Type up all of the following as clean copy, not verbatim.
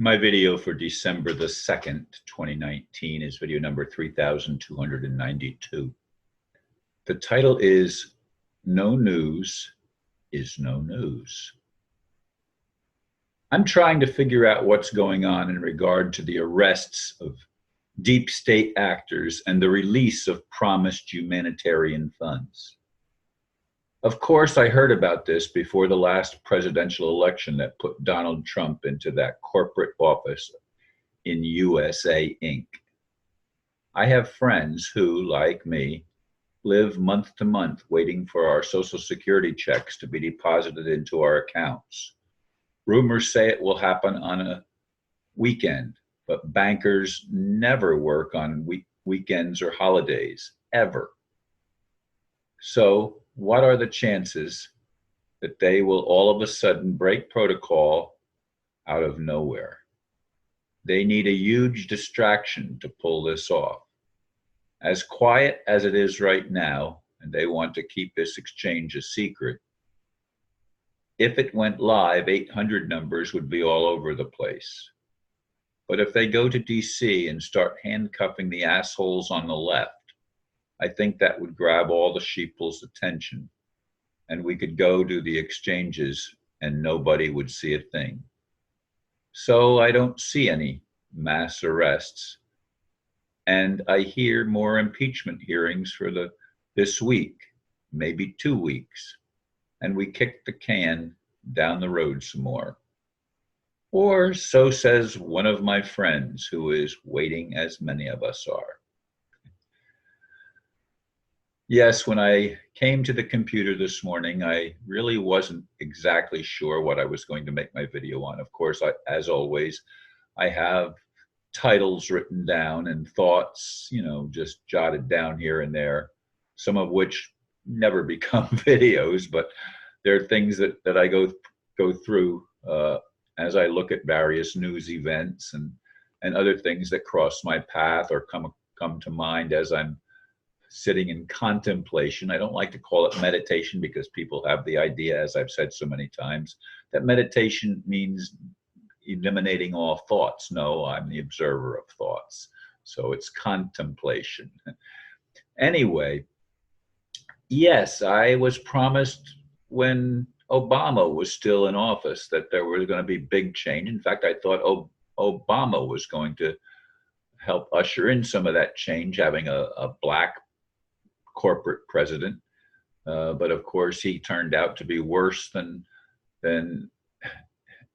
My video for December the 2nd, 2019 is video number 3292. The title is No News is No News. I'm trying to figure out what's going on in regard to the arrests of deep state actors and the release of promised humanitarian funds. Of course, I heard about this before the last presidential election that put Donald Trump into that corporate office in USA Inc. I have friends who, like me, live month to month waiting for our Social Security checks to be deposited into our accounts. Rumors say it will happen on a weekend, but bankers never work on weekends or holidays, ever. So, what are the chances that they will all of a sudden break protocol out of nowhere? They need a huge distraction to pull this off. As quiet as it is right now, and they want to keep this exchange a secret, if it went live, 800 numbers would be all over the place. But if they go to DC and start handcuffing the assholes on the left, I think that would grab all the sheeple's attention, and we could go to the exchanges and nobody would see a thing. So I don't see any mass arrests, and I hear more impeachment hearings for this week, maybe 2 weeks, and we kick the can down the road some more. Or so says one of my friends who is waiting, as many of us are. Yes, when I came to the computer this morning, I really wasn't exactly sure what I was going to make my video on. Of course, as always, I have titles written down and thoughts, just jotted down here and there, some of which never become videos, but there are things that I go through as I look at various news events and other things that cross my path or come to mind as I'm sitting in contemplation. I don't like to call it meditation because people have the idea, as I've said so many times, that meditation means eliminating all thoughts. No, I'm the observer of thoughts. So it's contemplation. Anyway, yes, I was promised when Obama was still in office that there was going to be big change. In fact, I thought Obama was going to help usher in some of that change, having a black corporate president. But of course, he turned out to be worse than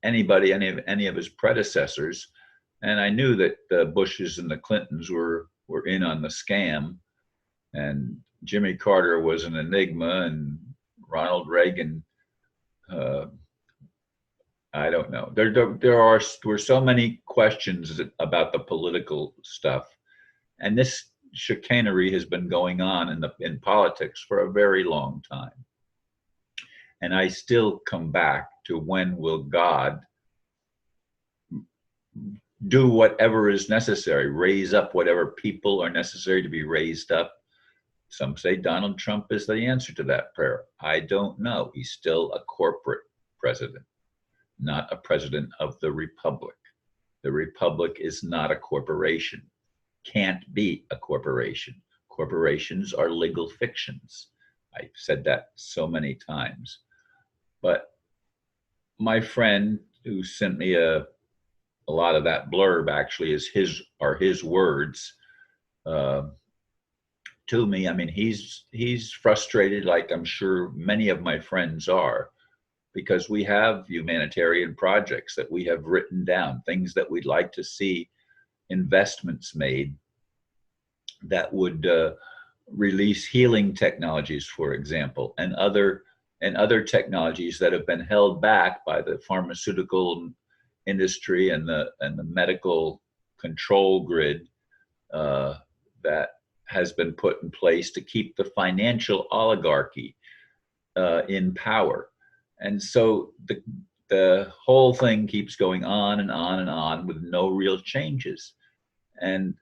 any of his predecessors. And I knew that the Bushes and the Clintons were in on the scam, and Jimmy Carter was an enigma, and Ronald Reagan, I don't know. There were so many questions about the political stuff, and this chicanery has been going on in politics for a very long time. And I still come back to, when will God do whatever is necessary, raise up whatever people are necessary to be raised up? Some say Donald Trump is the answer to that prayer. I don't know. He's still a corporate president, not a president of the republic. The republic is not a corporation, can't be a corporation. Corporations are legal fictions. I've said that so many times. But my friend who sent me a lot of that blurb actually are his words to me. I mean, he's frustrated, like I'm sure many of my friends are, because we have humanitarian projects that we have written down, things that we'd like to see investments made that would release healing technologies, for example, and other technologies that have been held back by the pharmaceutical industry and the medical control grid that has been put in place to keep the financial oligarchy in power. And so the whole thing keeps going on and on and on with no real changes. And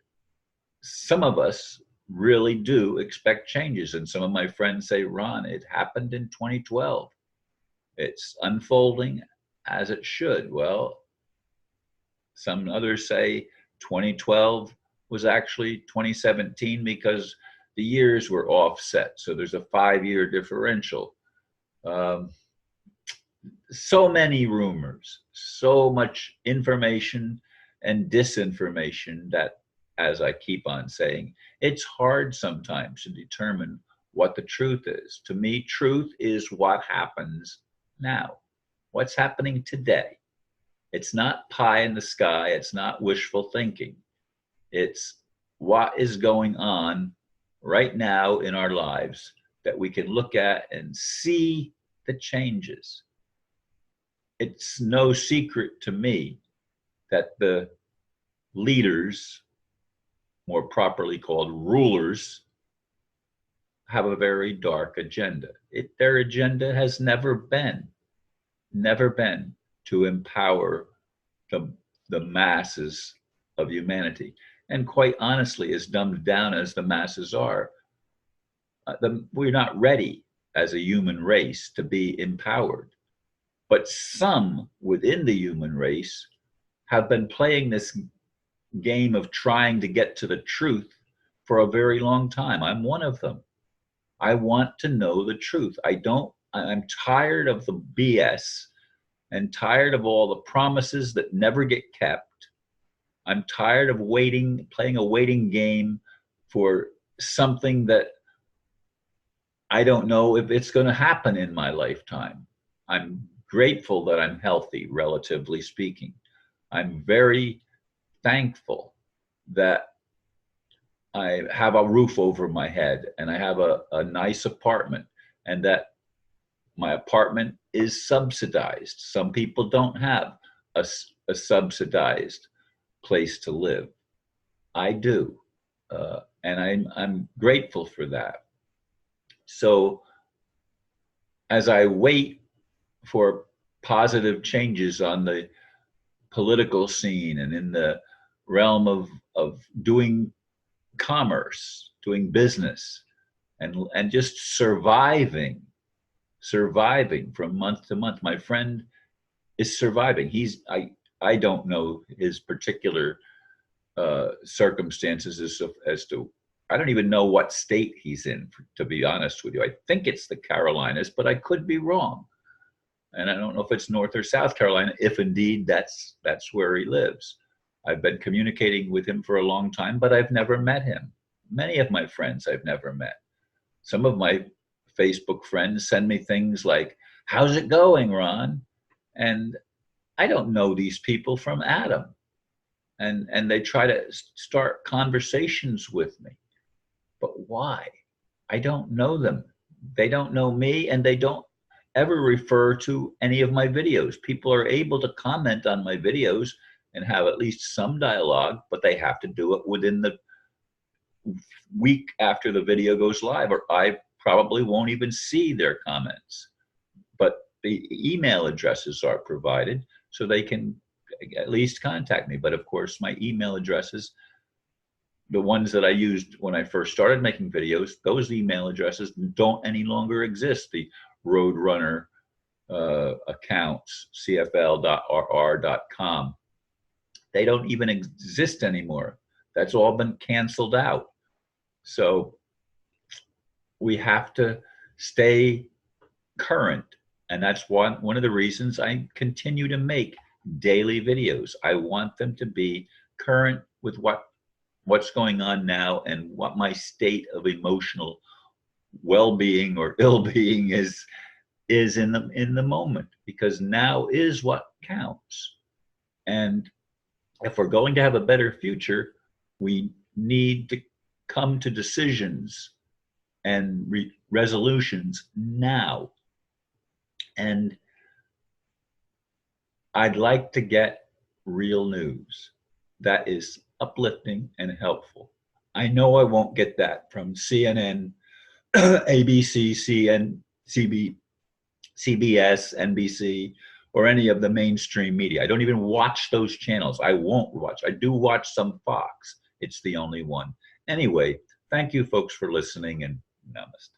some of us really do expect changes. And some of my friends say, Ron, it happened in 2012. It's unfolding as it should. Well, Some others say 2012 was actually 2017 because the years were offset. So there's a 5-year differential. Um, so many rumors, so much information and disinformation that, as I keep on saying, it's hard sometimes to determine what the truth is. To me, truth is what happens now, what's happening today. It's not pie in the sky, it's not wishful thinking. It's what is going on right now in our lives that we can look at and see the changes. It's no secret to me that the leaders, more properly called rulers, have a very dark agenda. Their agenda has never been to empower the, the masses of humanity. And quite honestly, as dumbed down as the masses are, we're not ready as a human race to be empowered. But some within the human race have been playing this game of trying to get to the truth for a very long time. I'm one of them. I want to know the truth. I'm tired of the BS and tired of all the promises that never get kept. I'm tired of playing a waiting game for something that I don't know if it's going to happen in my lifetime. I'm grateful that I'm healthy, relatively speaking. I'm very thankful that I have a roof over my head and I have a nice apartment, and that my apartment is subsidized. Some people don't have a subsidized place to live. I do. And I'm grateful for that. So as I wait for positive changes on the political scene and in the realm of doing commerce, doing business, and just surviving from month to month. My friend is surviving. I don't know his particular circumstances as to I don't even know what state he's in, to be honest with you. I think it's the Carolinas, but I could be wrong. And I don't know if it's North or South Carolina, if indeed that's where he lives. I've been communicating with him for a long time, but I've never met him. Many of my friends I've never met. Some of my Facebook friends send me things like, "How's it going, Ron?" And I don't know these people from Adam. And they try to start conversations with me. But why? I don't know them. They don't know me, and they don't ever refer to any of my videos. People are able to comment on my videos and have at least some dialogue, but they have to do it within the week after the video goes live, or I probably won't even see their comments. But the email addresses are provided so they can at least contact me. But of course, my email addresses, the ones that I used when I first started making videos, those email addresses don't any longer exist. The Roadrunner accounts, cfl.rr.com, they don't even exist anymore. That's all been canceled out. So we have to stay current. And that's one of the reasons I continue to make daily videos. I want them to be current with what's going on now and what my state of emotional well-being or ill-being is in the moment, because now is what counts. And if we're going to have a better future, we need to come to decisions and resolutions now. And I'd like to get real news that is uplifting and helpful. I know I won't get that from CNN, ABC, CBS, NBC, or any of the mainstream media. I don't even watch those channels. I won't watch. I do watch some Fox. It's the only one. Anyway, thank you folks for listening, and namaste.